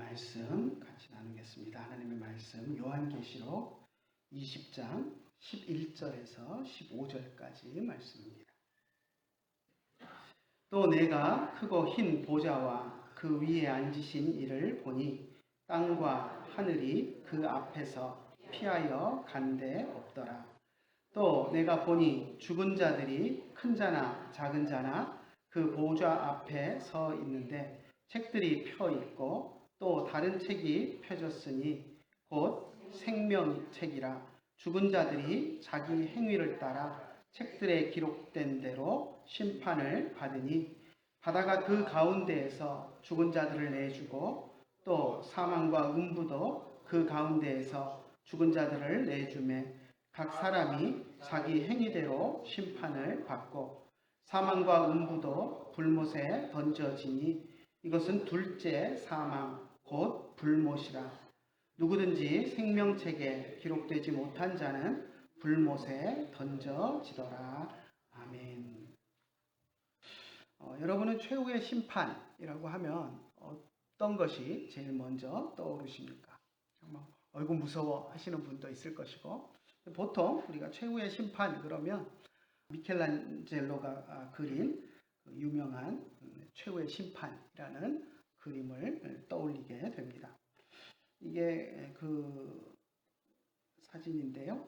말씀 같이 나누겠습니다. 하나님의 말씀 요한계시록 20장 11절에서 15절까지 말씀입니다. 또 내가 크고 흰 보좌와 그 위에 앉으신 이를 보니 땅과 하늘이 그 앞에서 피하여 간데 없더라. 또 내가 보니 죽은 자들이 큰 자나 작은 자나 그 보좌 앞에 서 있는데 책들이 펴 있고 또 다른 책이 펴졌으니 곧 생명책이라. 죽은 자들이 자기 행위를 따라 책들에 기록된 대로 심판을 받으니 바다가 그 가운데에서 죽은 자들을 내주고 또 사망과 음부도 그 가운데에서 죽은 자들을 내주매 각 사람이 자기 행위대로 심판을 받고 사망과 음부도 불못에 던져지니 이것은 둘째 사망 곧 불못이라. 누구든지 생명책에 기록되지 못한 자는 불못에 던져지더라. 아멘. 여러분은 최후의 심판이라고 하면 어떤 것이 제일 먼저 떠오르십니까? 정말 얼굴 무서워 하시는 분도 있을 것이고, 보통 우리가 최후의 심판 그러면 미켈란젤로가 그린 유명한 최후의 심판이라는 그림을 떠올리게 됩니다. 이게 그 사진인데요.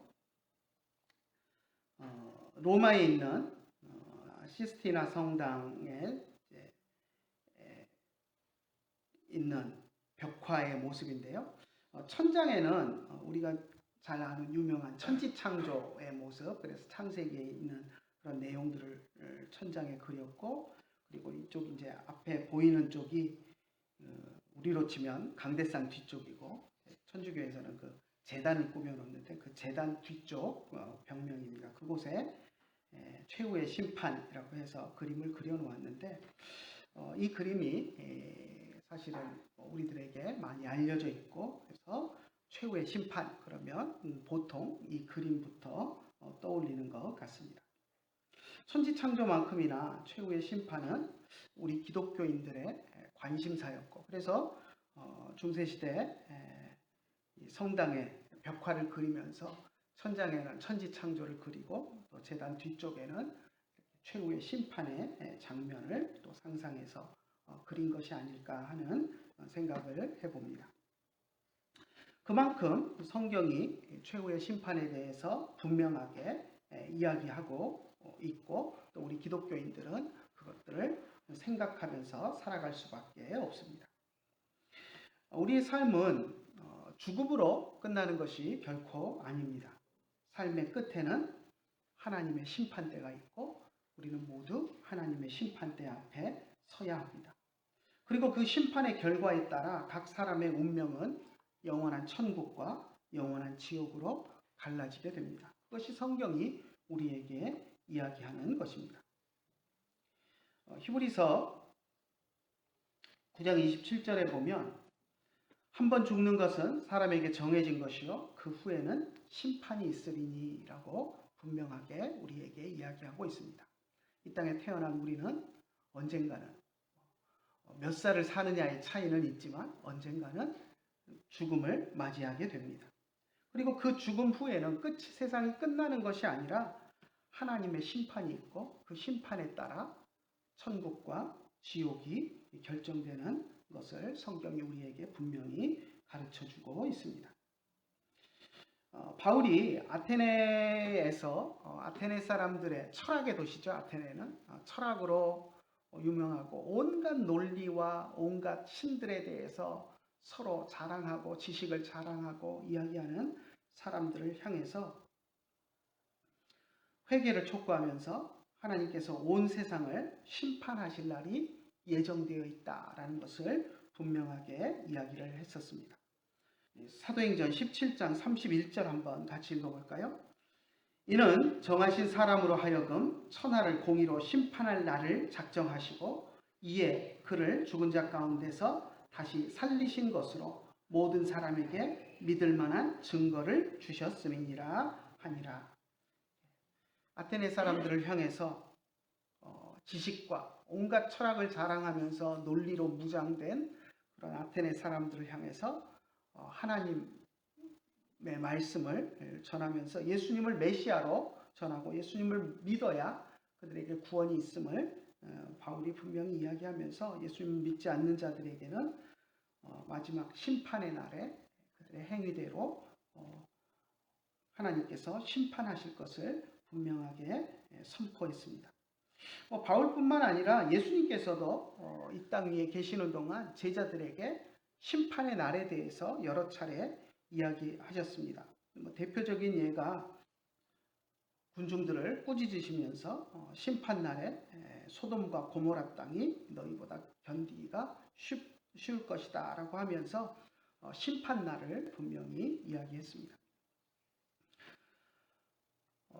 로마에 있는 시스티나 성당에 있는 벽화의 모습인데요. 천장에는 우리가 잘 아는 유명한 천지창조의 모습, 그래서 창세기에 있는 그런 내용들을 천장에 그렸고, 그리고 이쪽 이제 앞에 보이는 쪽이 우리로 치면 강대상 뒤쪽이고, 천주교에서는 그 제단을 꾸며놓는데 그 제단 뒤쪽 벽면입니다. 그곳에 최후의 심판이라고 해서 그림을 그려놓았는데, 이 그림이 사실은 우리들에게 많이 알려져 있고, 그래서 최후의 심판 그러면 보통 이 그림부터 떠올리는 것 같습니다. 천지창조만큼이나 최후의 심판은 우리 기독교인들의 관심사였고, 그래서 중세시대 성당에 벽화를 그리면서 천장에는 천지창조를 그리고 또 제단 뒤쪽에는 최후의 심판의 장면을 또 상상해서 그린 것이 아닐까 하는 생각을 해봅니다. 그만큼 성경이 최후의 심판에 대해서 분명하게 이야기하고 있고, 또 우리 기독교인들은 그것들을 생각하면서 살아갈 수밖에 없습니다. 우리의 삶은 죽음으로 끝나는 것이 결코 아닙니다. 삶의 끝에는 하나님의 심판대가 있고 우리는 모두 하나님의 심판대 앞에 서야 합니다. 그리고 그 심판의 결과에 따라 각 사람의 운명은 영원한 천국과 영원한 지옥으로 갈라지게 됩니다. 그것이 성경이 우리에게 이야기하는 것입니다. 히브리서 9장 27절에 보면 한 번 죽는 것은 사람에게 정해진 것이요 그 후에는 심판이 있으리니 라고 분명하게 우리에게 이야기하고 있습니다. 이 땅에 태어난 우리는 언젠가는 몇 살을 사느냐의 차이는 있지만 언젠가는 죽음을 맞이하게 됩니다. 그리고 그 죽음 후에는 세상이 끝나는 것이 아니라 하나님의 심판이 있고 그 심판에 따라 천국과 지옥이 결정되는 것을 성경이 우리에게 분명히 가르쳐주고 있습니다. 바울이 아테네에서 아테네 사람들의 철학의 도시죠. 아테네는 철학으로 유명하고 온갖 논리와 온갖 신들에 대해서 서로 자랑하고 지식을 자랑하고 이야기하는 사람들을 향해서 회개를 촉구하면서 하나님께서 온 세상을 심판하실 날이 예정되어 있다라는 것을 분명하게 이야기를 했었습니다. 사도행전 17장 31절 한번 같이 읽어볼까요? 이는 정하신 사람으로 하여금 천하를 공의로 심판할 날을 작정하시고 이에 그를 죽은 자 가운데서 다시 살리신 것으로 모든 사람에게 믿을 만한 증거를 주셨음이니라 하니라. 아테네 사람들을 향해서 지식과 온갖 철학을 자랑하면서 논리로 무장된 그런 아테네 사람들을 향해서 하나님의 말씀을 전하면서 예수님을 메시아로 전하고 예수님을 믿어야 그들에게 구원이 있음을 바울이 분명히 이야기하면서 예수님을 믿지 않는 자들에게는 마지막 심판의 날에 그들의 행위대로 하나님께서 심판하실 것을 분명하게 선포했습니다. 바울뿐만 아니라 예수님께서도 이 땅 위에 계시는 동안 제자들에게 심판의 날에 대해서 여러 차례 이야기하셨습니다. 대표적인 예가 군중들을 꾸짖으시면서 심판날에 소돔과 고모라 땅이 너희보다 견디기가 쉬울 것이다 라고 하면서 심판날을 분명히 이야기했습니다.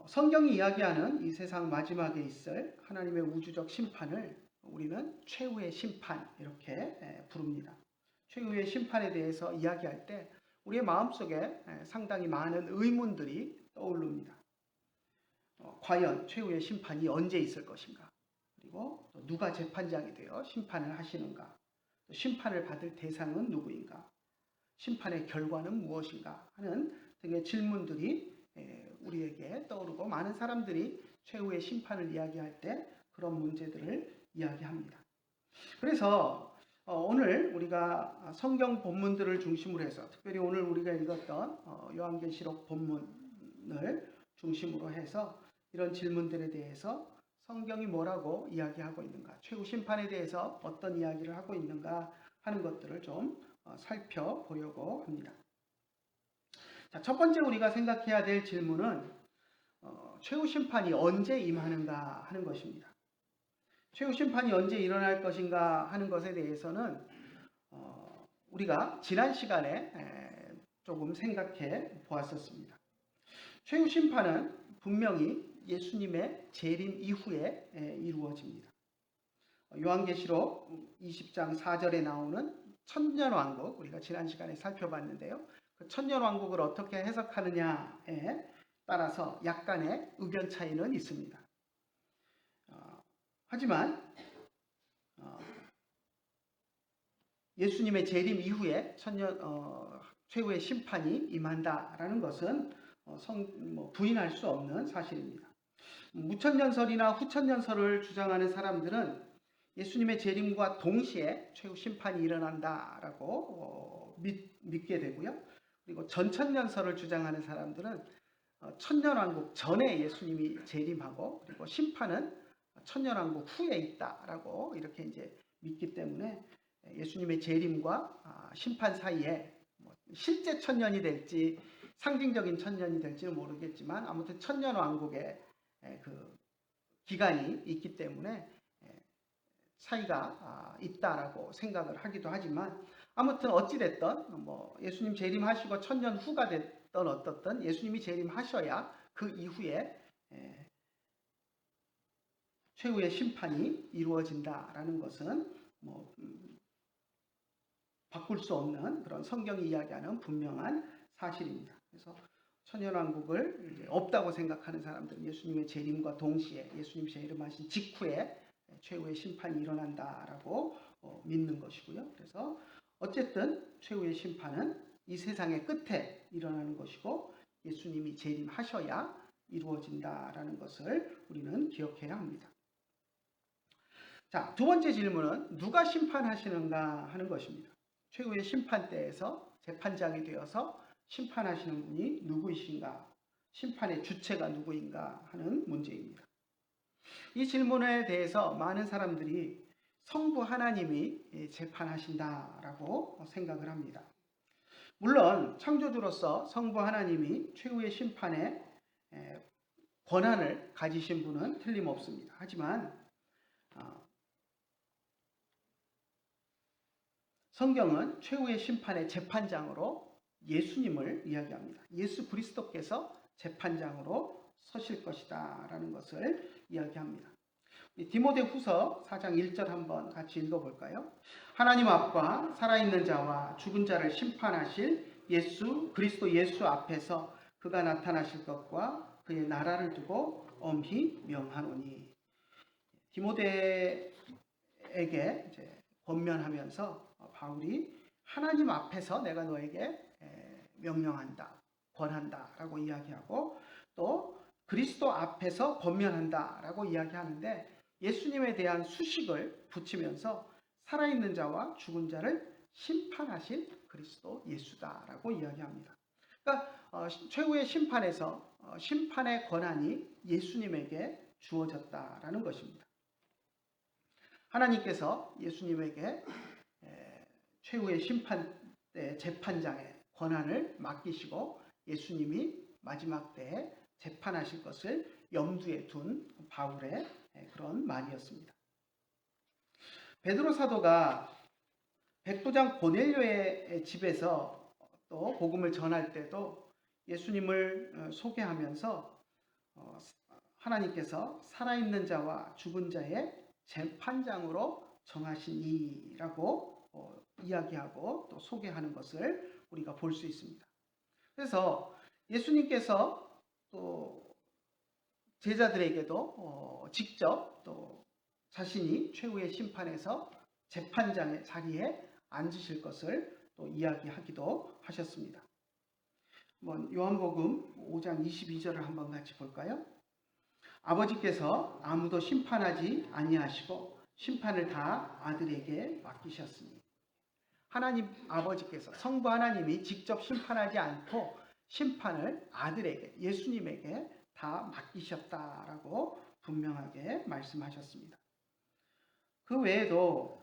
성경이 이야기하는 이 세상 마지막에 있을 하나님의 우주적 심판을 우리는 최후의 심판 이렇게 부릅니다. 최후의 심판에 대해서 이야기할 때 우리의 마음속에 상당히 많은 의문들이 떠오릅니다. 과연 최후의 심판이 언제 있을 것인가? 그리고 누가 재판장이 되어 심판을 하시는가? 심판을 받을 대상은 누구인가? 심판의 결과는 무엇인가? 하는 등의 질문들이 우리에게 떠오르고 많은 사람들이 최후의 심판을 이야기할 때 그런 문제들을 이야기합니다. 그래서 오늘 우리가 성경 본문들을 중심으로 해서 특별히 오늘 우리가 읽었던 요한계시록 본문을 중심으로 해서 이런 질문들에 대해서 성경이 뭐라고 이야기하고 있는가, 최후 심판에 대해서 어떤 이야기를 하고 있는가 하는 것들을 좀 살펴보려고 합니다. 자, 첫 번째 우리가 생각해야 될 질문은 최후 심판이 언제 임하는가 하는 것입니다. 최후 심판이 언제 일어날 것인가 하는 것에 대해서는 우리가 지난 시간에 조금 생각해 보았었습니다. 최후 심판은 분명히 예수님의 재림 이후에 이루어집니다. 요한계시록 20장 4절에 나오는 천년왕국, 우리가 지난 시간에 살펴봤는데요. 그 천년왕국을 어떻게 해석하느냐에 따라서 약간의 의견 차이는 있습니다. 하지만 예수님의 재림 이후에 최후의 심판이 임한다라는 것은 부인할 수 없는 사실입니다. 무천년설이나 후천년설을 주장하는 사람들은 예수님의 재림과 동시에 최후 심판이 일어난다라고 믿게 되고요. 그리고 전천년설을 주장하는 사람들은 천년왕국 전에 예수님이 재림하고 그리고 심판은 천년왕국 후에 있다라고 이렇게 이제 믿기 때문에 예수님의 재림과 심판 사이에 실제 천년이 될지 상징적인 천년이 될지는 모르겠지만 아무튼 천년왕국의 그 기간이 있기 때문에 차이가 있다라고 생각을 하기도 하지만 아무튼 어찌됐든 예수님 재림하시고 천년 후가 됐던 어떻든 예수님이 재림하셔야 그 이후에 최후의 심판이 이루어진다라는 것은 바꿀 수 없는 그런 성경이 이야기하는 분명한 사실입니다. 그래서 천년왕국을 이제 없다고 생각하는 사람들은 예수님의 재림과 동시에 예수님 재림하신 직후에 최후의 심판이 일어난다라고 믿는 것이고요. 그래서 어쨌든 최후의 심판은 이 세상의 끝에 일어나는 것이고 예수님이 재림하셔야 이루어진다라는 것을 우리는 기억해야 합니다. 자, 두 번째 질문은 누가 심판하시는가 하는 것입니다. 최후의 심판대에서 재판장이 되어서 심판하시는 분이 누구이신가, 심판의 주체가 누구인가 하는 문제입니다. 이 질문에 대해서 많은 사람들이 성부 하나님이 재판하신다라고 생각을 합니다. 물론 창조주로서 성부 하나님이 최후의 심판에 권한을 가지신 분은 틀림없습니다. 하지만 성경은 최후의 심판의 재판장으로 예수님을 이야기합니다. 예수 그리스도께서 재판장으로 서실 것이다 라는 것을 이야기합니다. 디모데후서 4장 1절 한번 같이 읽어볼까요? 하나님 앞과 살아있는 자와 죽은 자를 심판하실 예수 그리스도 예수 앞에서 그가 나타나실 것과 그의 나라를 두고 엄히 명하노니. 디모데에게 이제 권면하면서 바울이 하나님 앞에서 내가 너에게 명령한다, 권한다라고 이야기하고 또 그리스도 앞에서 권면한다라고 이야기하는데 예수님에 대한 수식을 붙이면서 살아있는 자와 죽은 자를 심판하실 그리스도 예수다라고 이야기합니다. 그러니까 최후의 심판에서 심판의 권한이 예수님에게 주어졌다라는 것입니다. 하나님께서 예수님에게 최후의 심판 때 재판장의 권한을 맡기시고 예수님이 마지막 때에 재판하실 것을 염두에 둔 바울의 그런 말이었습니다. 베드로 사도가 백부장 고넬료의 집에서 또 복음을 전할 때도 예수님을 소개하면서 하나님께서 살아있는 자와 죽은 자의 재판장으로 정하시니라고 이야기하고 또 소개하는 것을 우리가 볼 수 있습니다. 그래서 예수님께서 또 제자들에게도 직접 또 자신이 최후의 심판에서 재판장의 자리에 앉으실 것을 또 이야기하기도 하셨습니다. 요한복음 5장 22절을 한번 같이 볼까요? 아버지께서 아무도 심판하지 아니하시고 심판을 다 아들에게 맡기셨으니 하나님 아버지께서 성부 하나님이 직접 심판하지 않고 심판을 아들에게 예수님에게 다 맡기셨다라고 분명하게 말씀하셨습니다. 그 외에도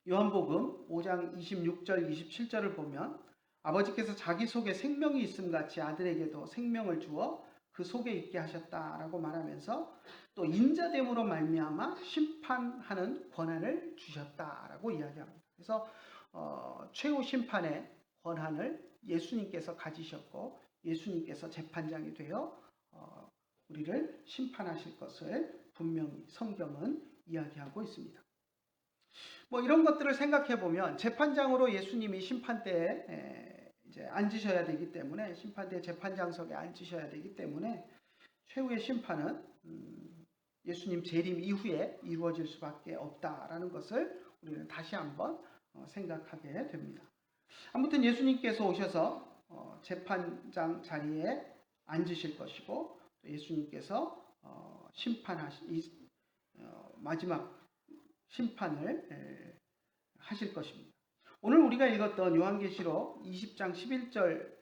요한복음 5장 26절 27절을 보면 아버지께서 자기 속에 생명이 있음 같이 아들에게도 생명을 주어 그 속에 있게 하셨다라고 말하면서 또 인자됨으로 말미암아 심판하는 권한을 주셨다라고 이야기합니다. 그래서 최후 심판의 권한을 예수님께서 가지셨고 예수님께서 재판장이 되어 우리를 심판하실 것을 분명히 성경은 이야기하고 있습니다. 이런 것들을 생각해 보면 재판장으로 예수님이 심판대에 이제 앉으셔야 되기 때문에 심판대 재판장석에 앉으셔야 되기 때문에 최후의 심판은 예수님 재림 이후에 이루어질 수밖에 없다라는 것을 우리는 다시 한번 생각하게 됩니다. 아무튼 예수님께서 오셔서 재판장 자리에 앉으실 것이고 예수님께서 마지막 심판을 하실 것입니다. 오늘 우리가 읽었던 요한계시록 20장 11절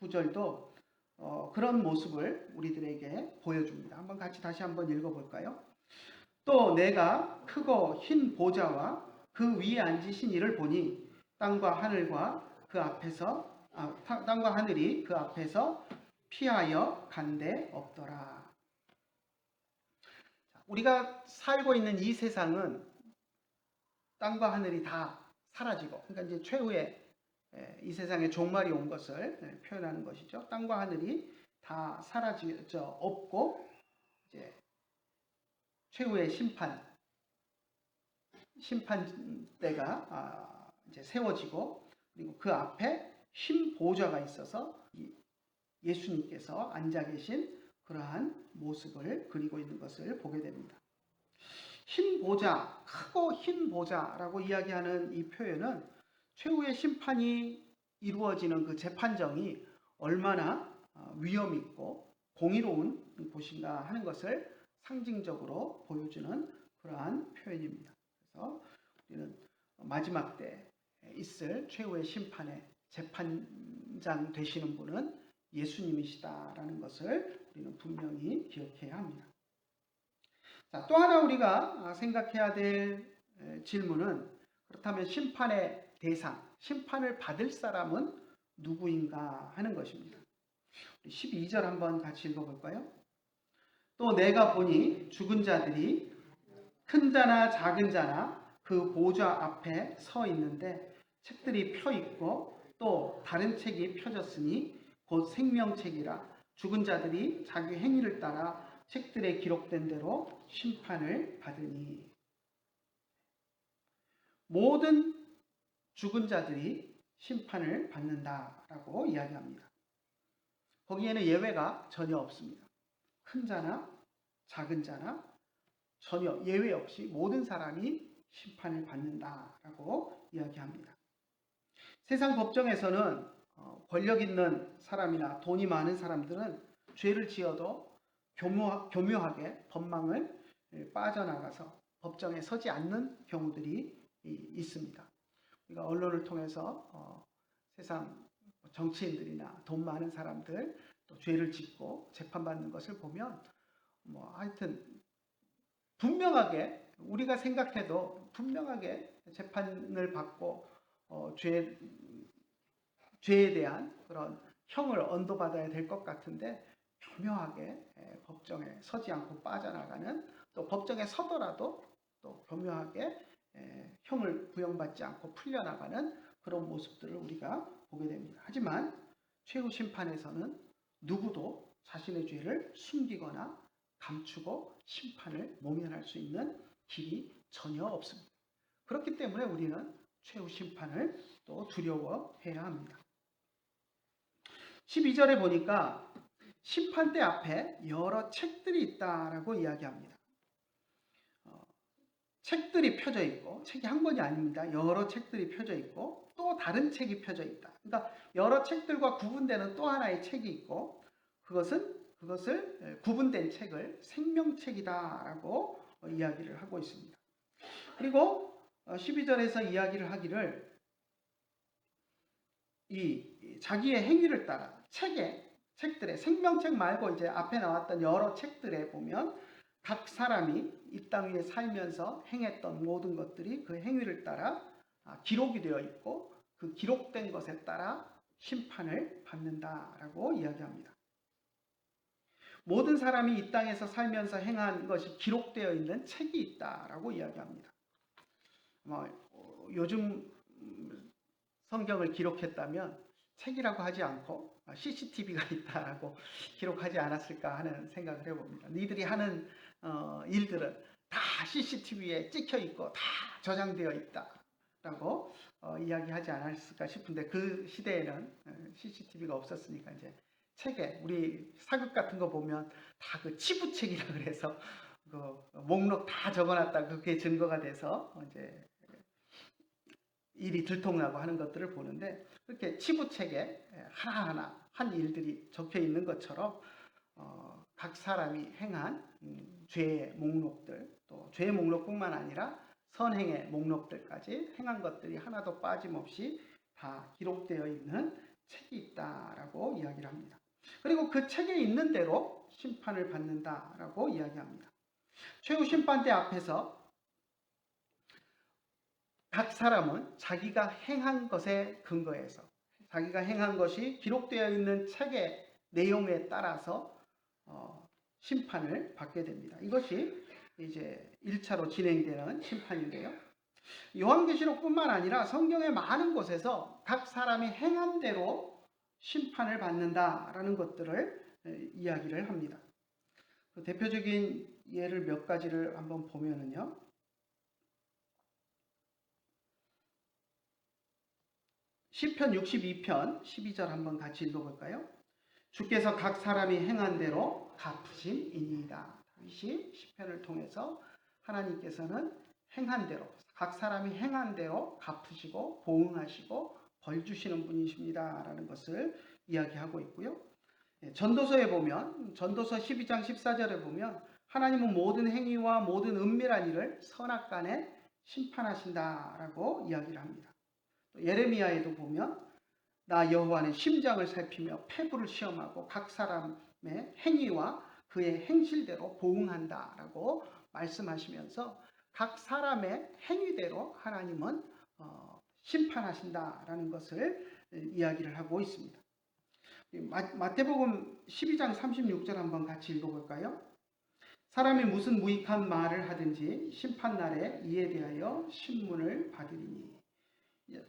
9절도 그런 모습을 우리들에게 보여줍니다. 한번 같이 다시 한번 읽어볼까요? 또 내가 크고 흰 보좌와 그 위에 앉으신 이를 보니 땅과 하늘이 그 앞에서 피하여 간데 없더라. 우리가 살고 있는 이 세상은 땅과 하늘이 다 사라지고, 그러니까 이제 최후의 이 세상의 종말이 온 것을 표현하는 것이죠. 땅과 하늘이 다 사라져 없고 이제 최후의 심판대가 이제 세워지고 그리고 그 앞에 흰 보좌가 있어서 예수님께서 앉아 계신 그러한 모습을 그리고 있는 것을 보게 됩니다. 흰 보좌, 크고 흰 보좌라고 이야기하는 이 표현은 최후의 심판이 이루어지는 그 재판정이 얼마나 위험 있고 공의로운 곳인가 하는 것을 상징적으로 보여주는 그러한 표현입니다. 그래서 우리는 마지막 때 있을 최후의 심판의 재판장 되시는 분은 예수님이시다라는 것을 우리는 분명히 기억해야 합니다. 자, 또 하나 우리가 생각해야 될 질문은 그렇다면 심판의 대상, 심판을 받을 사람은 누구인가 하는 것입니다. 12절 한번 같이 읽어볼까요? 또 내가 보니 죽은 자들이 큰 자나 작은 자나 그 보좌 앞에 서 있는데 책들이 펴 있고 또 다른 책이 펴졌으니 곧 생명책이라 죽은 자들이 자기 행위를 따라 책들에 기록된 대로 심판을 받으니. 모든 죽은 자들이 심판을 받는다라고 이야기합니다. 거기에는 예외가 전혀 없습니다. 큰 자나 작은 자나 전혀 예외 없이 모든 사람이 심판을 받는다라고 이야기합니다. 세상 법정에서는 권력 있는 사람이나 돈이 많은 사람들은 죄를 지어도 교묘하게 법망을 빠져나가서 법정에 서지 않는 경우들이 있습니다. 우리가 언론을 통해서 세상 정치인들이나 돈 많은 사람들 또 죄를 짓고 재판받는 것을 보면 하여튼 분명하게 우리가 생각해도 분명하게 재판을 받고 죄에 대한 그런 형을 언도받아야 될 것 같은데 교묘하게 법정에 서지 않고 빠져나가는, 또 법정에 서더라도 또 교묘하게 형을 부영받지 않고 풀려나가는 그런 모습들을 우리가 보게 됩니다. 하지만 최후 심판에서는 누구도 자신의 죄를 숨기거나 감추고 심판을 모면할 수 있는 길이 전혀 없습니다. 그렇기 때문에 우리는 최후 심판을 또 두려워해야 합니다. 12절에 보니까 심판대 앞에 여러 책들이 있다라고 이야기합니다. 책들이 펴져 있고, 책이 한 권이 아닙니다. 여러 책들이 펴져 있고 또 다른 책이 펴져 있다. 그러니까 여러 책들과 구분되는 또 하나의 책이 있고, 그것을 구분된 책을 생명책이다라고 이야기를 하고 있습니다. 그리고 12절에서 이야기를 하기를 이 자기의 행위를 따라 책들의 생명책 말고 이제 앞에 나왔던 여러 책들에 보면 각 사람이 이 땅 위에 살면서 행했던 모든 것들이 그 행위를 따라 기록이 되어 있고 그 기록된 것에 따라 심판을 받는다라고 이야기합니다. 모든 사람이 이 땅에서 살면서 행한 것이 기록되어 있는 책이 있다라고 이야기합니다. 요즘 성경을 기록했다면 책이라고 하지 않고 CCTV가 있다라고 기록하지 않았을까 하는 생각을 해봅니다. 니들이 하는 일들은 다 CCTV에 찍혀 있고 다 저장되어 있다라고 이야기하지 않았을까 싶은데, 그 시대에는 CCTV가 없었으니까 이제 책에 우리 사극 같은 거 보면 다 그 치부책이라 그래서 그 목록 다 적어놨다, 그게 증거가 돼서 이제 일이 들통나고 하는 것들을 보는데, 그렇게 치부책에 하나하나 한 일들이 적혀 있는 것처럼 각 사람이 행한 죄의 목록들, 또 죄의 목록뿐만 아니라 선행의 목록들까지 행한 것들이 하나도 빠짐없이 다 기록되어 있는 책이 있다라고 이야기를 합니다. 그리고 그 책에 있는 대로 심판을 받는다라고 이야기합니다. 최후 심판대 앞에서 각 사람은 자기가 행한 것에 근거해서, 자기가 행한 것이 기록되어 있는 책의 내용에 따라서 심판을 받게 됩니다. 이것이 이제 1차로 진행되는 심판인데요. 요한계시록뿐만 아니라 성경의 많은 곳에서 각 사람이 행한 대로 심판을 받는다라는 것들을 이야기를 합니다. 대표적인 예를 몇 가지를 한번 보면은요. 시편 62편 12절 한번 같이 읽어볼까요? 주께서 각 사람이 행한 대로 갚으심이니이다. 다윗이 시편을 통해서 하나님께서는 행한 대로, 각 사람이 행한 대로 갚으시고 보응하시고 벌 주시는 분이십니다 라는 것을 이야기하고 있고요. 전도서에 보면, 전도서 12장 14절에 보면 하나님은 모든 행위와 모든 은밀한 일을 선악간에 심판하신다라고 이야기를 합니다. 예레미야에도 보면 나 여호와는 심장을 살피며 폐부를 시험하고 각 사람의 행위와 그의 행실대로 보응한다라고 말씀하시면서 각 사람의 행위대로 하나님은 심판하신다라는 것을 이야기를 하고 있습니다. 마태복음 12장 36절 한번 같이 읽어볼까요? 사람이 무슨 무익한 말을 하든지 심판날에 이에 대하여 신문을 받으리니.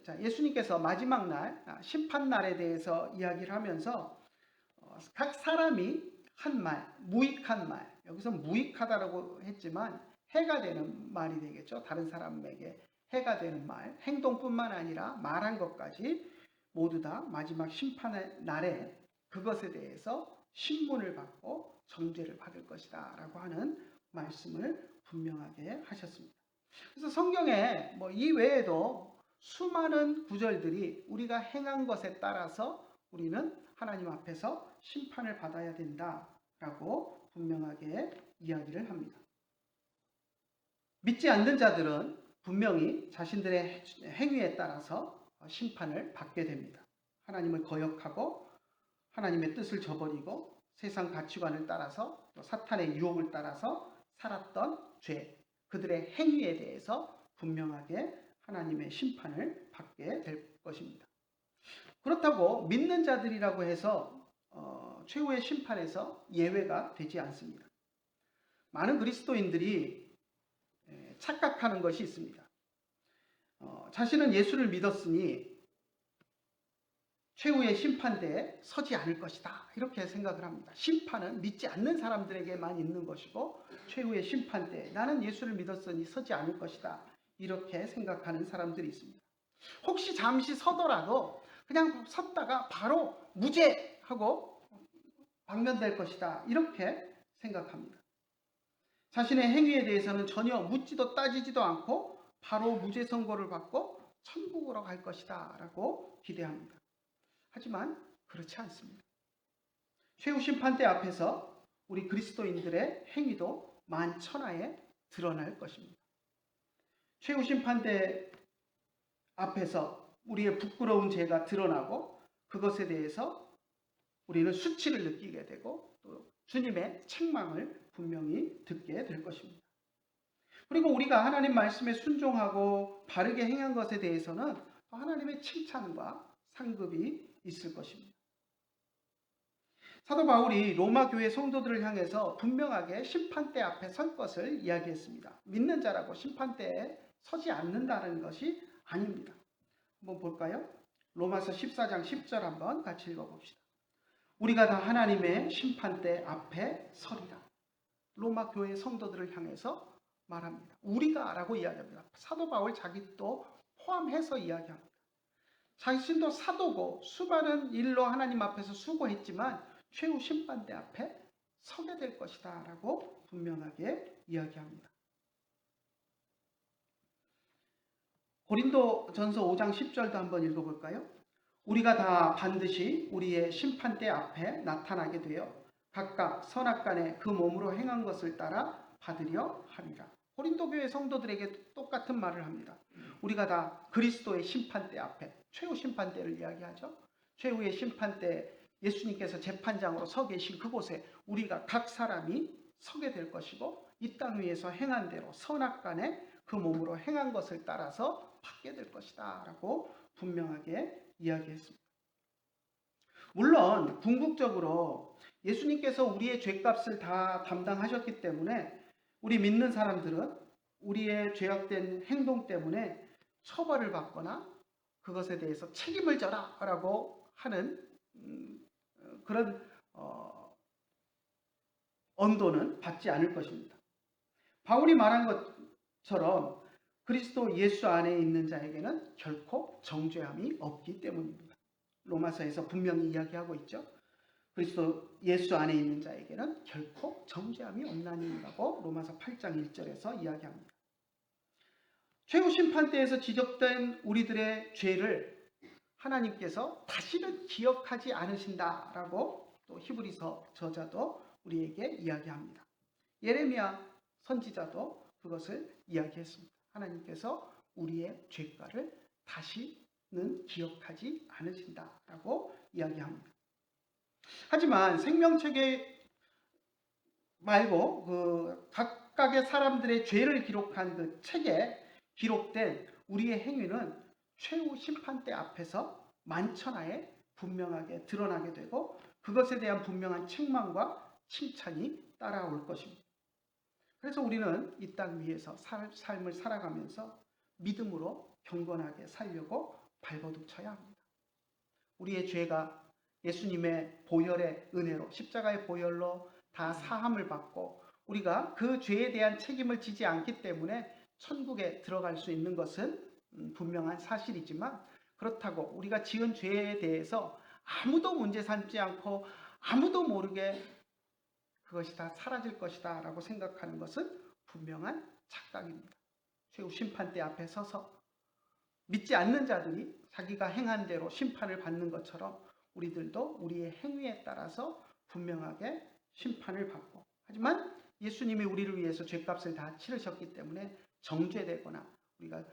자, 예수님께서 마지막 날, 심판날에 대해서 이야기를 하면서 각 사람이 한 말, 무익한 말, 여기서 무익하다라고 했지만 해가 되는 말이 되겠죠. 다른 사람에게 해가 되는 말, 행동뿐만 아니라 말한 것까지 모두 다 마지막 심판의 날에 그것에 대해서 신문을 받고 정죄를 받을 것이다 라고 하는 말씀을 분명하게 하셨습니다. 그래서 성경에 뭐 이 외에도 수많은 구절들이 우리가 행한 것에 따라서 우리는 하나님 앞에서 심판을 받아야 된다라고 분명하게 이야기를 합니다. 믿지 않는 자들은 분명히 자신들의 행위에 따라서 심판을 받게 됩니다. 하나님을 거역하고 하나님의 뜻을 저버리고 세상 가치관을 따라서 또 사탄의 유혹을 따라서 살았던 죄, 그들의 행위에 대해서 분명하게 하나님의 심판을 받게 될 것입니다. 그렇다고 믿는 자들이라고 해서 최후의 심판에서 예외가 되지 않습니다. 많은 그리스도인들이 착각하는 것이 있습니다. 자신은 예수를 믿었으니 최후의 심판대에 서지 않을 것이다, 이렇게 생각을 합니다. 심판은 믿지 않는 사람들에게만 있는 것이고 최후의 심판대에 나는 예수를 믿었으니 서지 않을 것이다, 이렇게 생각하는 사람들이 있습니다. 혹시 잠시 서더라도 그냥 섰다가 바로 무죄하고 방면될 것이다, 이렇게 생각합니다. 자신의 행위에 대해서는 전혀 묻지도 따지지도 않고 바로 무죄 선고를 받고 천국으로 갈 것이다 라고 기대합니다. 하지만 그렇지 않습니다. 최후 심판대 앞에서 우리 그리스도인들의 행위도 만천하에 드러날 것입니다. 최후 심판대 앞에서 우리의 부끄러운 죄가 드러나고 그것에 대해서 우리는 수치를 느끼게 되고 또 주님의 책망을 분명히 듣게 될 것입니다. 그리고 우리가 하나님 말씀에 순종하고 바르게 행한 것에 대해서는 하나님의 칭찬과 상급이 있을 것입니다. 사도 바울이 로마 교회 성도들을 향해서 분명하게 심판대 앞에 설 것을 이야기했습니다. 믿는 자라고 심판대에 서지 않는다는 것이 아닙니다. 한번 볼까요? 로마서 14장 10절 한번 같이 읽어봅시다. 우리가 다 하나님의 심판대 앞에 서리라. 로마 교회 성도들을 향해서 말합니다. 우리가 라고 이야기합니다. 사도 바울 자기도 포함해서 이야기합니다. 자신도 사도고 수많은 일로 하나님 앞에서 수고했지만 최후 심판대 앞에 서게 될 것이다 라고 분명하게 이야기합니다. 고린도전서 5장 10절도 한번 읽어볼까요? 우리가 다 반드시 우리의 심판대 앞에 나타나게 되어 각각 선악간에 그 몸으로 행한 것을 따라 받으려 하리라. 고린도 교회 성도들에게 똑같은 말을 합니다. 우리가 다 그리스도의 심판대 앞에, 최후 심판대를 이야기하죠. 최후의 심판대, 예수님께서 재판장으로 서 계신 그곳에 우리가 각 사람이 서게 될 것이고 이 땅 위에서 행한 대로 선악간에 그 몸으로 행한 것을 따라서 받게 될 것이다 라고 분명하게 이야기했습니다. 물론 궁극적으로 예수님께서 우리의 죄값을 다 담당하셨기 때문에 우리 믿는 사람들은 우리의 죄악된 행동 때문에 처벌을 받거나 그것에 대해서 책임을 져라 라고 하는 그런 언도는 받지 않을 것입니다. 바울이 말한 것처럼 그리스도 예수 안에 있는 자에게는 결코 정죄함이 없기 때문입니다. 로마서에서 분명히 이야기하고 있죠. 그리스도 예수 안에 있는 자에게는 결코 정죄함이 없나니라고 로마서 8장 1절에서 이야기합니다. 최후 심판대에서 지적된 우리들의 죄를 하나님께서 다시는 기억하지 않으신다라고 또 히브리서 저자도 우리에게 이야기합니다. 예레미야 선지자도 그것을 이야기했습니다. 하나님께서 우리의 죄가를 다시는 기억하지 않으신다라고 이야기합니다. 하지만 생명책에 말고 그 각각의 사람들의 죄를 기록한 그 책에 기록된 우리의 행위는 최후 심판대 앞에서 만천하에 분명하게 드러나게 되고 그것에 대한 분명한 책망과 칭찬이 따라올 것입니다. 그래서 우리는 이 땅 위에서 삶을 살아가면서 믿음으로 경건하게 살려고 발버둥쳐야 합니다. 우리의 죄가 예수님의 보혈의 은혜로 십자가의 보혈로 다 사함을 받고 우리가 그 죄에 대한 책임을 지지 않기 때문에 천국에 들어갈 수 있는 것은 분명한 사실이지만 그렇다고 우리가 지은 죄에 대해서 아무도 문제 삼지 않고 아무도 모르게 그것이 다 사라질 것이다 라고 생각하는 것은 분명한 착각입니다. 최후 심판대 앞에 서서 믿지 않는 자들이 자기가 행한 대로 심판을 받는 것처럼 우리들도 우리의 행위에 따라서 분명하게 심판을 받고, 하지만 예수님이 우리를 위해서 죄값을 다 치르셨기 때문에 정죄되거나 우리가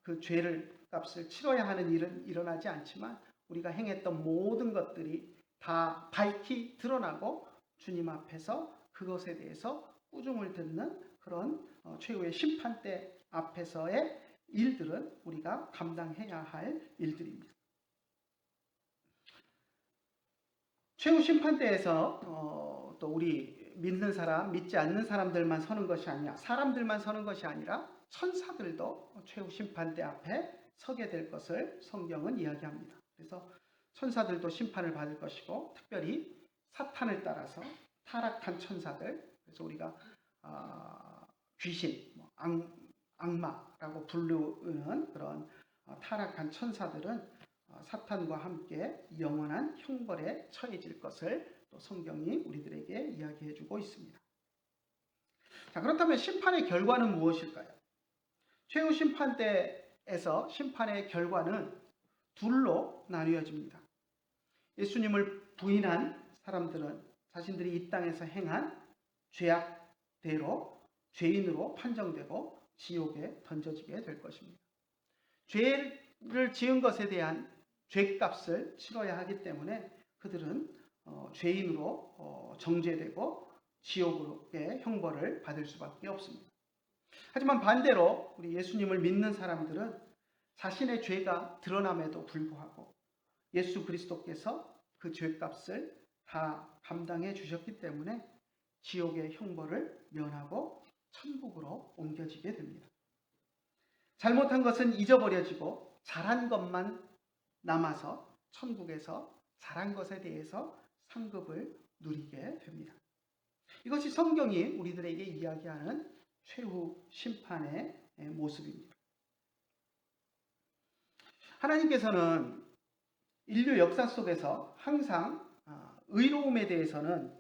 그 죄를 값을 치러야 하는 일은 일어나지 않지만 우리가 행했던 모든 것들이 다 밝히 드러나고 주님 앞에서 그것에 대해서 꾸중을 듣는 그런 최후의 심판대 앞에서의 일들은 우리가 감당해야 할 일들입니다. 최후 심판대에서 또 우리 믿는 사람, 믿지 않는 사람들만 서는 것이 아니라, 사람들만 서는 것이 아니라 천사들도 최후 심판대 앞에 서게 될 것을 성경은 이야기합니다. 그래서 천사들도 심판을 받을 것이고, 특별히 사탄을 따라서 타락한 천사들, 그래서 우리가 귀신, 악마라고 부르는 그런 타락한 천사들은 사탄과 함께 영원한 형벌에 처해질 것을 또 성경이 우리들에게 이야기해 주고 있습니다. 자, 그렇다면 심판의 결과는 무엇일까요? 최후 심판대에서 심판의 결과는 둘로 나뉘어집니다. 예수님을 부인한 사람들은 자신들이 이 땅에서 행한 죄악대로 죄인으로 판정되고 지옥에 던져지게 될 것입니다. 죄를 지은 것에 대한 죄값을 치러야 하기 때문에 그들은 죄인으로 정죄되고 지옥의 형벌을 받을 수밖에 없습니다. 하지만 반대로 우리 예수님을 믿는 사람들은 자신의 죄가 드러남에도 불구하고 예수 그리스도께서 그 죄값을 다 감당해 주셨기 때문에 지옥의 형벌을 면하고 천국으로 옮겨지게 됩니다. 잘못한 것은 잊어버려지고 잘한 것만 남아서 천국에서 잘한 것에 대해서 상급을 누리게 됩니다. 이것이 성경이 우리들에게 이야기하는 최후 심판의 모습입니다. 하나님께서는 인류 역사 속에서 항상 의로움에 대해서는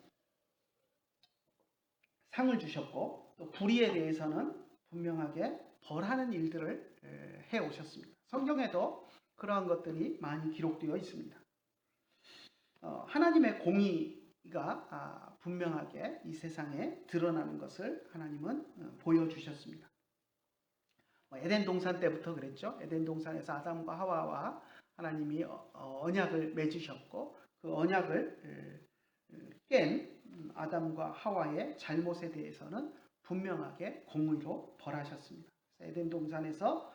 상을 주셨고 또 불의에 대해서는 분명하게 벌하는 일들을 해오셨습니다. 성경에도 그러한 것들이 많이 기록되어 있습니다. 하나님의 공의가 분명하게 이 세상에 드러나는 것을 하나님은 보여주셨습니다. 에덴 동산 때부터 그랬죠. 에덴 동산에서 아담과 하와와 하나님이 언약을 맺으셨고 그 언약을 깬 아담과 하와의 잘못에 대해서는 분명하게 공의로 벌하셨습니다. 에덴 동산에서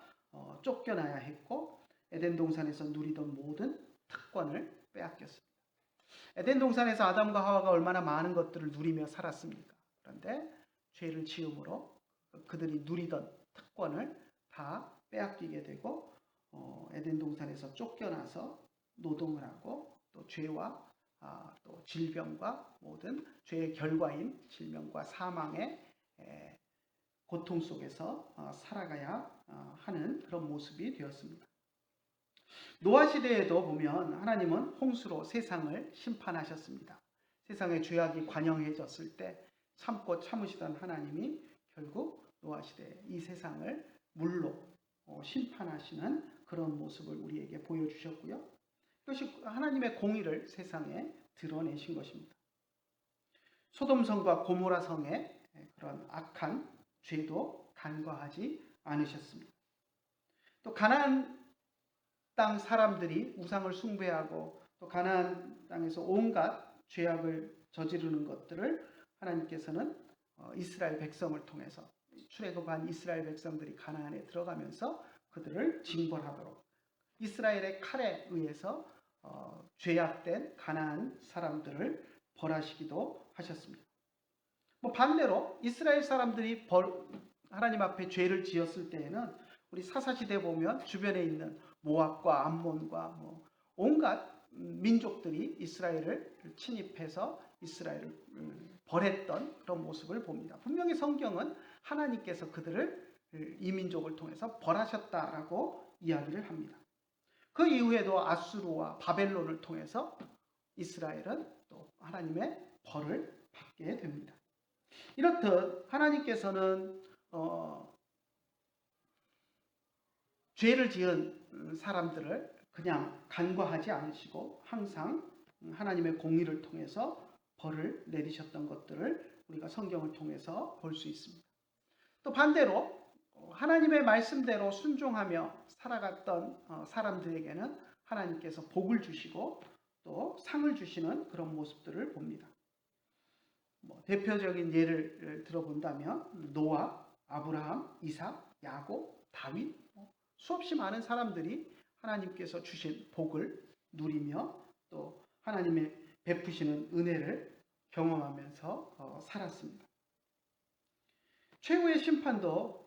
쫓겨나야 했고 에덴 동산에서 누리던 모든 특권을 빼앗겼습니다. 에덴 동산에서 아담과 하와가 얼마나 많은 것들을 누리며 살았습니까? 그런데 죄를 지음으로 그들이 누리던 특권을 다 빼앗기게 되고 에덴 동산에서 쫓겨나서 노동을 하고 또 죄와 또 질병과 모든 죄의 결과인 질병과 사망의 고통 속에서 살아가야 하는 그런 모습이 되었습니다. 노아 시대에도 보면 하나님은 홍수로 세상을 심판하셨습니다. 세상의 죄악이 관영해졌을 때 참고 참으시던 하나님이 결국 노아 시대에 이 세상을 물로 심판하시는 그런 모습을 우리에게 보여주셨고요. 이것이 하나님의 공의를 세상에 드러내신 것입니다. 소돔성과 고모라성의 그런 악한 죄도 간과하지 않으셨습니다. 또 가나안 땅 사람들이 우상을 숭배하고 또 가나안 땅에서 온갖 죄악을 저지르는 것들을 하나님께서는 이스라엘 백성을 통해서 출애굽한 이스라엘 백성들이 가나안에 들어가면서 그들을 징벌하도록 이스라엘의 칼에 의해서 죄악된 가나안 사람들을 벌하시기도 하셨습니다. 반대로 이스라엘 사람들이 하나님 앞에 죄를 지었을 때에는 우리 사사시대 보면 주변에 있는 모압과 암몬과 온갖 민족들이 이스라엘을 침입해서 이스라엘을 벌했던 그런 모습을 봅니다. 분명히 성경은 하나님께서 그들을 이 민족을 통해서 벌하셨다라고 이야기를 합니다. 그 이후에도 아수르와 바벨론을 통해서 이스라엘은 또 하나님의 벌을 받게 됩니다. 이렇듯 하나님께서는 죄를 지은 사람들을 그냥 간과하지 않으시고 항상 하나님의 공의를 통해서 벌을 내리셨던 것들을 우리가 성경을 통해서 볼 수 있습니다. 또 반대로 하나님의 말씀대로 순종하며 살아갔던 사람들에게는 하나님께서 복을 주시고 또 상을 주시는 그런 모습들을 봅니다. 대표적인 예를 들어본다면 노아, 아브라함, 이삭, 야곱, 다윗, 수없이 많은 사람들이 하나님께서 주신 복을 누리며 또 하나님의 베푸시는 은혜를 경험하면서 살았습니다. 최후의 심판도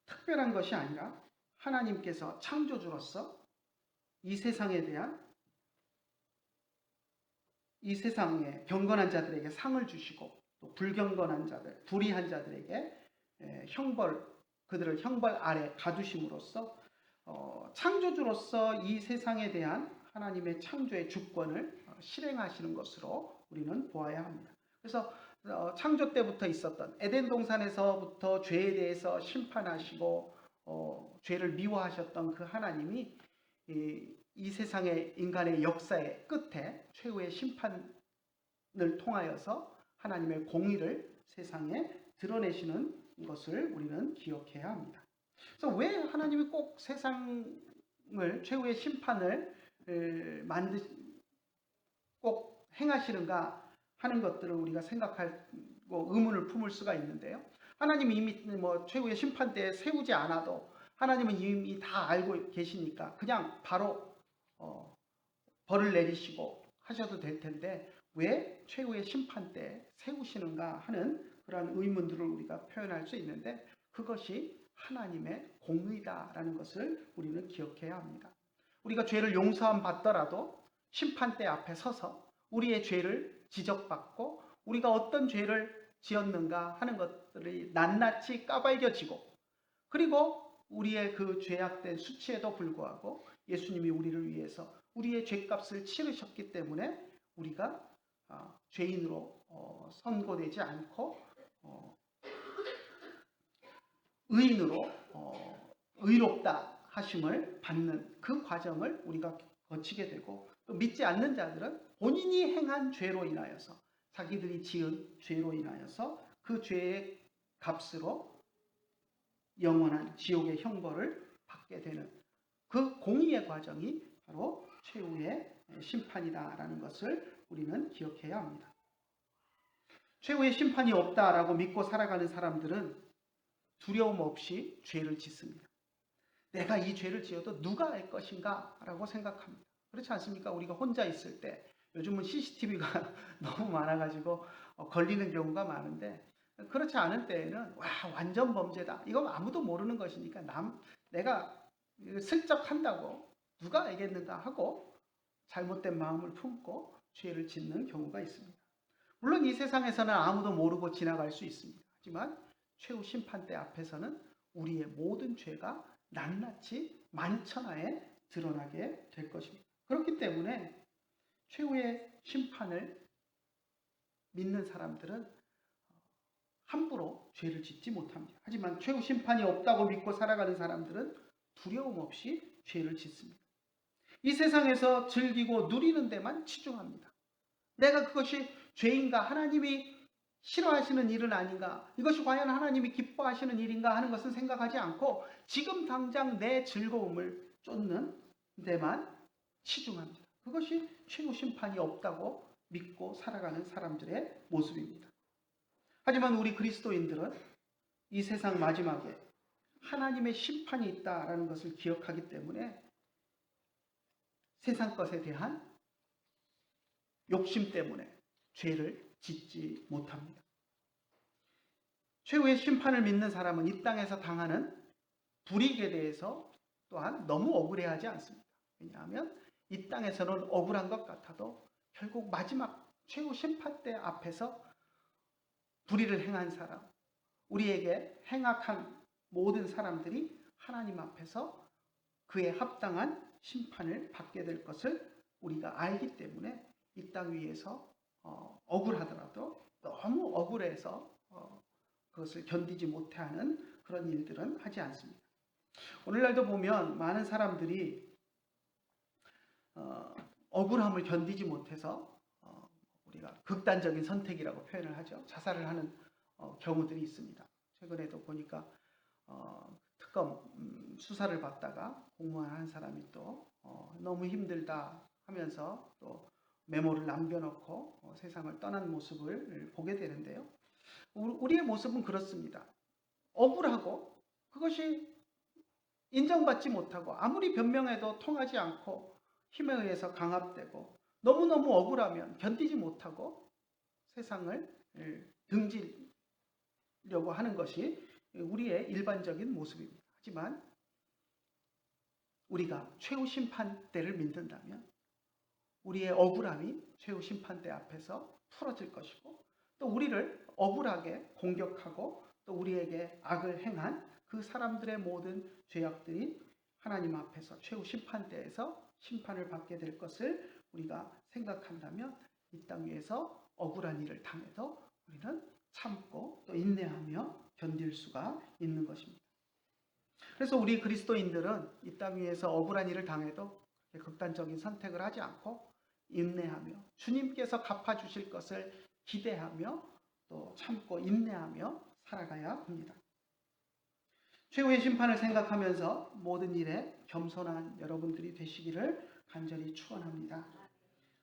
특별한 것이 아니라 하나님께서 창조주로서 이 세상에 대한 이 세상의 경건한 자들에게 상을 주시고 또 불경건한 자들, 불의한 자들에게 그들을 형벌 아래 가두심으로써 창조주로서 이 세상에 대한 하나님의 창조의 주권을 실행하시는 것으로 우리는 보아야 합니다. 그래서 창조 때부터 있었던 에덴 동산에서부터 죄에 대해서 심판하시고 죄를 미워하셨던 그 하나님이 이 세상의 인간의 역사의 끝에 최후의 심판을 통하여서 하나님의 공의를 세상에 드러내시는 것을 우리는 기억해야 합니다. 그래서 왜 하나님이 꼭 세상을 최후의 심판을 꼭 행하시는가 하는 것들을 우리가 생각하고 의문을 품을 수가 있는데요. 하나님이 이미 최후의 심판 때 세우지 않아도 하나님은 이미 다 알고 계시니까 그냥 바로 벌을 내리시고 하셔도 될 텐데 왜 최후의 심판 때 세우시는가 하는 그러한 의문들을 우리가 표현할 수 있는데 그것이 하나님의 공의다라는 것을 우리는 기억해야 합니다. 우리가 죄를 용서함 받더라도 심판대 앞에 서서 우리의 죄를 지적받고 우리가 어떤 죄를 지었는가 하는 것들이 낱낱이 까발겨지고 그리고 우리의 그 죄악된 수치에도 불구하고 예수님이 우리를 위해서 우리의 죄값을 치르셨기 때문에 우리가 죄인으로 선고되지 않고 의인으로 의롭다 하심을 받는 그 과정을 우리가 거치게 되고 또 믿지 않는 자들은 본인이 행한 죄로 인하여서 자기들이 지은 죄로 인하여서 그 죄의 값으로 영원한 지옥의 형벌을 받게 되는 그 공의의 과정이 바로 최후의 심판이다라는 것을 우리는 기억해야 합니다. 최후의 심판이 없다라고 믿고 살아가는 사람들은 두려움 없이 죄를 짓습니다. 내가 이 죄를 지어도 누가 알 것인가 라고 생각합니다. 그렇지 않습니까? 우리가 혼자 있을 때 요즘은 CCTV가 너무 많아가지고 걸리는 경우가 많은데 그렇지 않은 때에는 와 완전 범죄다. 이건 아무도 모르는 것이니까 내가 슬쩍 한다고 누가 알겠는가 하고 잘못된 마음을 품고 죄를 짓는 경우가 있습니다. 물론 이 세상에서는 아무도 모르고 지나갈 수 있습니다. 하지만 최후 심판대 앞에서는 우리의 모든 죄가 낱낱이 만천하에 드러나게 될 것입니다. 그렇기 때문에 최후의 심판을 믿는 사람들은 함부로 죄를 짓지 못합니다. 하지만 최후 심판이 없다고 믿고 살아가는 사람들은 두려움 없이 죄를 짓습니다. 이 세상에서 즐기고 누리는 데만 치중합니다. 내가 그것이 죄인가 하나님이 싫어하시는 일은 아닌가 이것이 과연 하나님이 기뻐하시는 일인가 하는 것은 생각하지 않고 지금 당장 내 즐거움을 쫓는 데만 치중합니다. 그것이 최후 심판이 없다고 믿고 살아가는 사람들의 모습입니다. 하지만 우리 그리스도인들은 이 세상 마지막에 하나님의 심판이 있다라는 것을 기억하기 때문에 세상 것에 대한 욕심 때문에 죄를 짓지 못합니다. 최후의 심판을 믿는 사람은 이 땅에서 당하는 불이익에 대해서 또한 너무 억울해하지 않습니다. 왜냐하면 이 땅에서는 억울한 것 같아도 결국 마지막 최후 심판대 앞에서 불의를 행한 사람, 우리에게 행악한 모든 사람들이 하나님 앞에서 그에 합당한 심판을 받게 될 것을 우리가 알기 때문에 이 땅 위에서 억울하더라도 너무 억울해서 그것을 견디지 못하는 그런 일들은 하지 않습니다. 오늘날도 보면 많은 사람들이 억울함을 견디지 못해서 우리가 극단적인 선택이라고 표현을 하죠. 자살을 하는 경우들이 있습니다. 최근에도 보니까 특검 수사를 받다가 공무원 한 사람이 또 너무 힘들다 하면서 또 메모를 남겨놓고 세상을 떠난 모습을 보게 되는데요. 우리의 모습은 그렇습니다. 억울하고 그것이 인정받지 못하고 아무리 변명해도 통하지 않고 힘에 의해서 강압되고 너무너무 억울하면 견디지 못하고 세상을 등지려고 하는 것이 우리의 일반적인 모습입니다. 하지만 우리가 최후 심판대를 믿는다면 우리의 억울함이 최후 심판대 앞에서 풀어질 것이고 또 우리를 억울하게 공격하고 또 우리에게 악을 행한 그 사람들의 모든 죄악들이 하나님 앞에서 최후 심판대에서 심판을 받게 될 것을 우리가 생각한다면 이 땅 위에서 억울한 일을 당해도 우리는 참고 또 인내하며 견딜 수가 있는 것입니다. 그래서 우리 그리스도인들은 이 땅 위에서 억울한 일을 당해도 극단적인 선택을 하지 않고 인내하며 주님께서 갚아주실 것을 기대하며 또 참고 인내하며 살아가야 합니다. 최후의 심판을 생각하면서 모든 일에 겸손한 여러분들이 되시기를 간절히 축원합니다.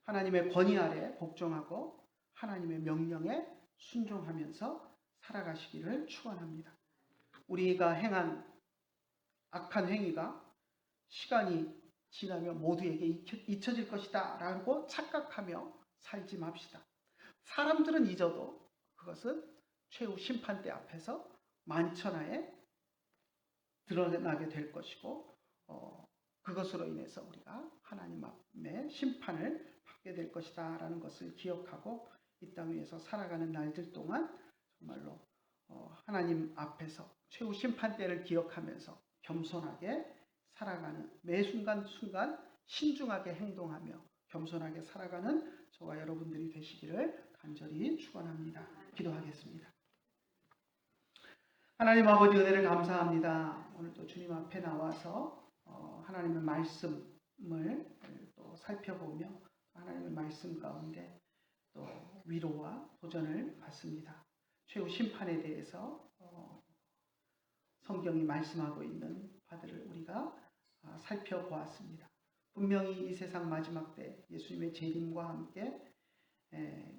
하나님의 권위 아래 복종하고 하나님의 명령에 순종하면서 살아가시기를 축원합니다. 우리가 행한 악한 행위가 시간이 지나면 모두에게 잊혀질 것이다 라고 착각하며 살지 맙시다. 사람들은 잊어도 그것은 최후 심판대 앞에서 만천하에 드러나게 될 것이고 그것으로 인해서 우리가 하나님 앞에 심판을 받게 될 것이다 라는 것을 기억하고 이 땅 위에서 살아가는 날들 동안 정말로 하나님 앞에서 최후 심판대를 기억하면서 겸손하게 살아가는 매 순간순간 신중하게 행동하며 겸손하게 살아가는 저와 여러분들이 되시기를 간절히 축원합니다. 기도하겠습니다. 하나님 아버지 은혜를 감사합니다. 오늘도 주님 앞에 나와서 하나님의 말씀을 또 살펴보며 하나님의 말씀 가운데 또 위로와 도전을 받습니다. 최후 심판에 대해서 성경이 말씀하고 있는 바들을 우리가 살펴보았습니다. 분명히 이 세상 마지막 때 예수님의 재림과 함께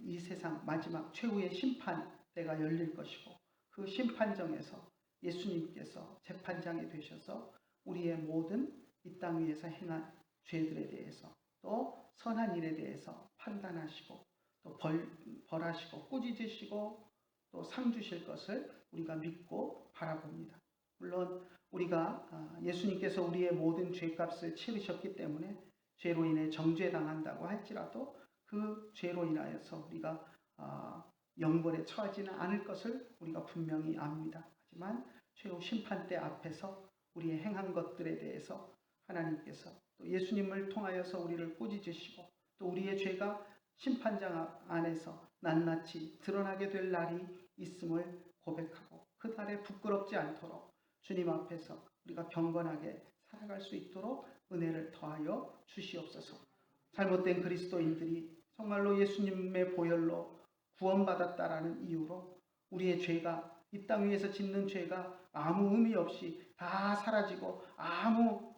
이 세상 마지막 최후의 심판 때가 열릴 것이고 그 심판정에서 예수님께서 재판장이 되셔서 우리의 모든 이 땅 위에서 행한 죄들에 대해서 또 선한 일에 대해서 판단하시고 또 벌하시고 꾸짖으시고 또 상 주실 것을 우리가 믿고 바라봅니다. 물론 우리가 예수님께서 우리의 모든 죄값을 치르셨기 때문에 죄로 인해 정죄당한다고 할지라도 그 죄로 인하여서 우리가 영벌에 처하지는 않을 것을 우리가 분명히 압니다. 하지만 최후 심판대 앞에서 우리의 행한 것들에 대해서 하나님께서 또 예수님을 통하여서 우리를 꾸짖으시고 또 우리의 죄가 심판장 안에서 낱낱이 드러나게 될 날이 있음을 고백하고 그 날에 부끄럽지 않도록 주님 앞에서 우리가 경건하게 살아갈 수 있도록 은혜를 더하여 주시옵소서. 잘못된 그리스도인들이 정말로 예수님의 보혈로 구원받았다라는 이유로 우리의 죄가 이 땅 위에서 짓는 죄가 아무 의미 없이 다 사라지고 아무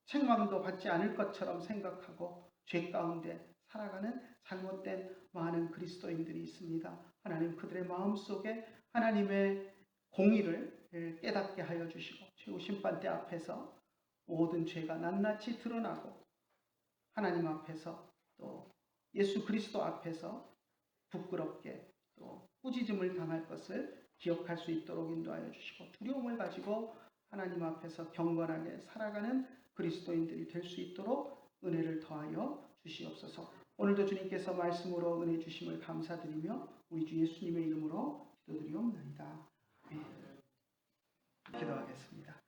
책망도 받지 않을 것처럼 생각하고 죄 가운데 살아가는 잘못된 많은 그리스도인들이 있습니다. 하나님 그들의 마음속에 하나님의 공의를 깨닫게 하여 주시고 최후 심판대 앞에서 모든 죄가 낱낱이 드러나고 하나님 앞에서 또 예수 그리스도 앞에서 부끄럽게 또 꾸짖음을 당할 것을 기억할 수 있도록 인도하여 주시고 두려움을 가지고 하나님 앞에서 경건하게 살아가는 그리스도인들이 될 수 있도록 은혜를 더하여 주시옵소서. 오늘도 주님께서 말씀으로 은혜 주심을 감사드리며 우리 주 예수님의 이름으로 기도드리옵나이다. 아멘. 기도하겠습니다.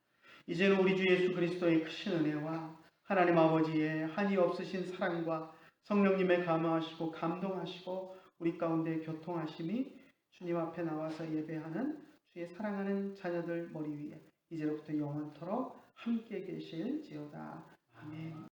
이제는 우리 주 예수 그리스도의 크신 은혜와 하나님 아버지의 한이 없으신 사랑과 성령님의 감화하시고 감동하시고 우리 가운데 교통하심이 주님 앞에 나와서 예배하는 주의 사랑하는 자녀들 머리 위에 이제로부터 영원토록 함께 계실지어다. 아멘.